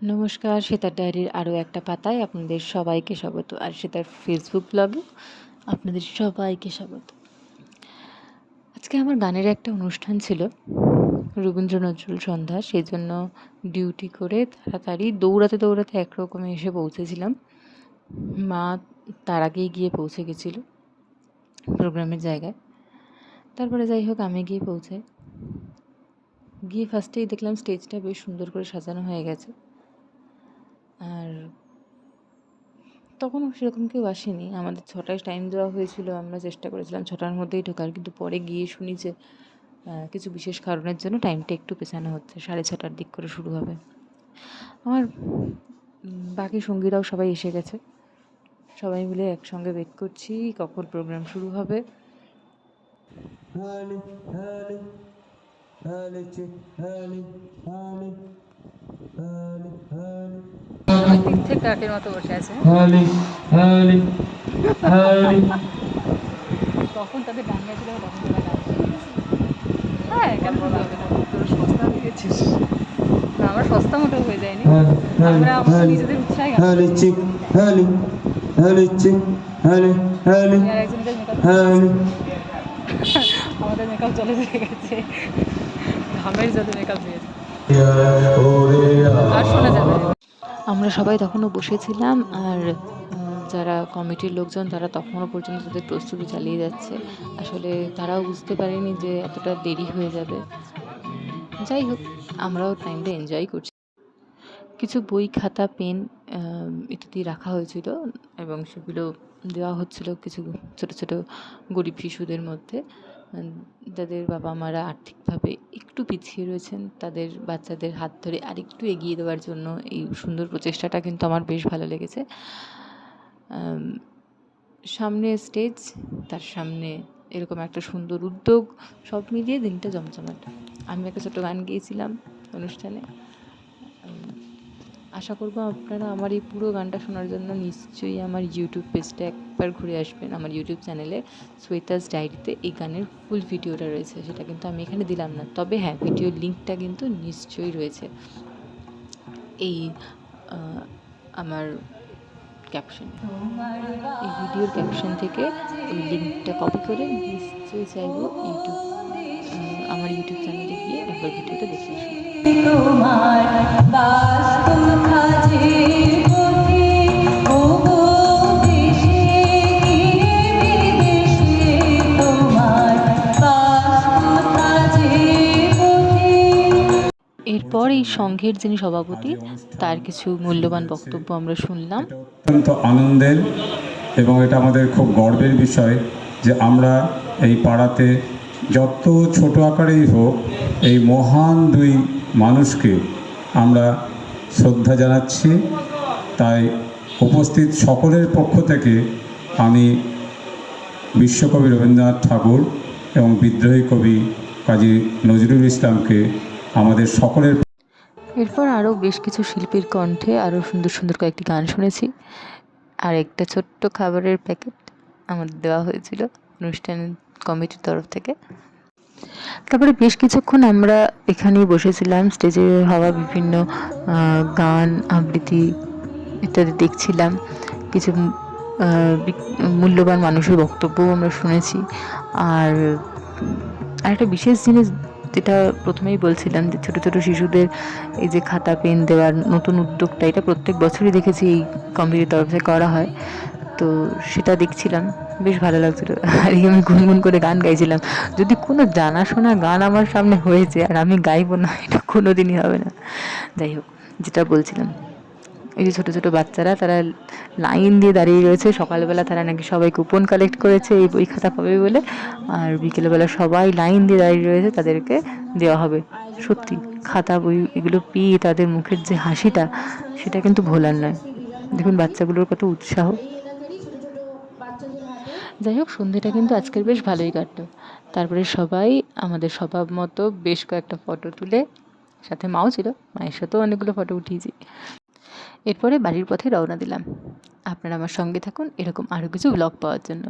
নমস্কার, সেতার ডায়েরির আরও একটা পাতায় আপনাদের সবাইকে স্বাগত। আর সেতার ফেসবুক ব্লগে আপনাদের সবাইকে স্বাগত। আজকে আমার গানের একটা অনুষ্ঠান ছিল, রবীন্দ্র নজরুল সন্ধ্যা। সেই জন্য ডিউটি করে তাড়াতাড়ি দৌড়াতে দৌড়াতে একরকমে এসে পৌঁছেছিলাম। মা তার আগেই গিয়ে পৌঁছে গেছিল প্রোগ্রামের জায়গায়। তারপরে যাই হোক আমি গিয়ে পৌঁছাই। গিয়ে ফার্স্টেই দেখলাম স্টেজটা বেশ সুন্দর করে সাজানো হয়ে গেছে। আর তখনও সেরকম কেউ আসেনি। আমাদের 6টায় টাইম দেওয়া হয়েছিল, আমরা চেষ্টা করেছিলাম 6টার মধ্যেই ঢোকার, কিন্তু পরে গিয়ে শুনি যে কিছু বিশেষ কারণের জন্য টাইমটা একটু পেছানো হচ্ছে, 6:30টার দিক করে শুরু হবে। আমার বাকি সঙ্গীরাও সবাই এসে গেছে, সবাই মিলে একসঙ্গে ওয়েট করছি কখন প্রোগ্রাম শুরু হবে। কাকের মতো বসে আছে, তখন তাদের গান গাইছিল, তখন তারা গান। হ্যাঁ, কেন বলা হবে না, তোর সস্তা হয়ে গেছিস। না, আমরা সস্তা মোটেও হয়ে যায়নি, আমরা আমাদের নিজেদের উৎসাহে গান। আমাদের মেকআপ চলে গেছে, ঘামের যাতে মেকআপ দিয়েছে আর শোনা যাবে। আমরা সবাই তখনও বসেছিলাম, আর যারা কমিটির লোকজন তারা তখনও পর্যন্ত তাদের প্রস্তুতি চালিয়ে যাচ্ছে। আসলে তারাও বুঝতে পারেনি যে এতটা দেরি হয়ে যাবে। যাই হোক, আমরাও টাইমটা এনজয় করছি। কিছু বই, খাতা, পেন ইত্যাদি রাখা হয়েছিল এবং সেগুলো দেওয়া হচ্ছিল কিছু ছোটো ছোটো গরিব শিশুদের মধ্যে, যাদের বাবা মারা আর্থিকভাবে একটু পিছিয়ে রয়েছেন। তাদের বাচ্চাদের হাত ধরে আরেকটু এগিয়ে দেওয়ার জন্য এই সুন্দর প্রচেষ্টাটা কিন্তু আমার বেশ ভালো লেগেছে। সামনে স্টেজ, তার সামনে এরকম একটা সুন্দর উদ্যোগ, সব মিলিয়ে দিনটা জমজমাট। আমি একটা ছোটো গান গেয়েছিলাম অনুষ্ঠানে। আশা করব আপনারা আমার এই পুরো গানটা শোনার জন্য নিশ্চয়ই আমার ইউটিউব পেজটা একবার ঘুরে আসবেন। আমার ইউটিউব চ্যানেলে শ্বেতাস ডায়েরিতে এই গানের ফুল ভিডিওটা রয়েছে, সেটা কিন্তু আমি এখানে দিলাম না, তবে হ্যাঁ, ভিডিওর লিঙ্কটা কিন্তু নিশ্চয়ই রয়েছে এই আমার ক্যাপশনে। এই ভিডিওর ক্যাপশন থেকে ওই লিঙ্কটা কপি করে নিশ্চয়ই চাইবো আমার ইউটিউব চ্যানেলে গিয়ে একবার ভিডিওটা দেখে আসুন। এরপর এই সংঘের যিনি সভাপতি, তার কিছু মূল্যবান বক্তব্য আমরা শুনলাম। অত্যন্ত আনন্দের এবং এটা আমাদের খুব গর্বের বিষয় যে আমরা এই পাড়াতে যত ছোট আকারেই হোক এই মহান দুই মানুষকে আমরা শ্রদ্ধা জানাচ্ছি। তাই উপস্থিত সকলের পক্ষ থেকে আমি বিশ্বকবি রবীন্দ্রনাথ ঠাকুর এবং বিদ্রোহী কবি কাজী নজরুল ইসলামকে আমাদের সকলের। এরপর আরও বেশ কিছু শিল্পীর কণ্ঠে আরও সুন্দর সুন্দর কয়েকটি গান শুনেছি, আর একটা ছোট্ট খাবারের প্যাকেট আমাদের দেওয়া হয়েছিল অনুষ্ঠান কমিটির তরফ থেকে। তারপরে বেশ কিছুক্ষণ আমরা এখানেই বসেছিলাম, স্টেজে হওয়া বিভিন্ন গান, আবৃত্তি ইত্যাদি দেখছিলাম। কিছু মূল্যবান মানুষের বক্তব্যও আমরা শুনেছি। আর একটা বিশেষ জিনিস যেটা প্রথমেই বলছিলাম, যে ছোটো ছোটো শিশুদের এই যে খাতা পেন দেওয়ার নতুন উদ্যোগটা, এটা প্রত্যেক বছরই দেখেছি এই কমিটির তরফ থেকে করা হয়। তো সেটা দেখছিলাম, বেশ ভালো লাগছিলো। আর আমি গুনগুন করে গান গাইছিলাম। যদি কোনো জানাশোনা গান আমার সামনে হয়েছে আর আমি গাইবো না, এটা কোনো দিনই হবে না। যাই হোক, যেটা বলছিলাম, এই যে ছোটো ছোটো বাচ্চারা, তারা লাইন দিয়ে দাঁড়িয়ে রয়েছে। সকালবেলা তারা নাকি সবাই কুপন কালেক্ট করেছে এই বই খাতা পাবে বলে, আর বিকেলবেলা সবাই লাইন দিয়ে দাঁড়িয়ে রয়েছে, তাদেরকে দেওয়া হবে। সত্যি খাতা বই এগুলো পেয়ে তাদের মুখের যে হাসিটা, সেটা কিন্তু ভোলার নয়। দেখুন বাচ্চাগুলোর কত উৎসাহ। যাই হোক, সন্ধ্যেটা কিন্তু আজকের বেশ ভালোই কাটলো। তারপরে সবাই আমাদের স্বভাব মতো বেশ কয়েকটা ফটো তুলে, সাথে মাও ছিল, মায়ের সাথেও অনেকগুলো ফটো উঠিয়েছি। এরপরে বাড়ির পথে রওনা দিলাম। আপনারা আমার সঙ্গে থাকুন এরকম আরও কিছু ব্লগ পাওয়ার জন্য।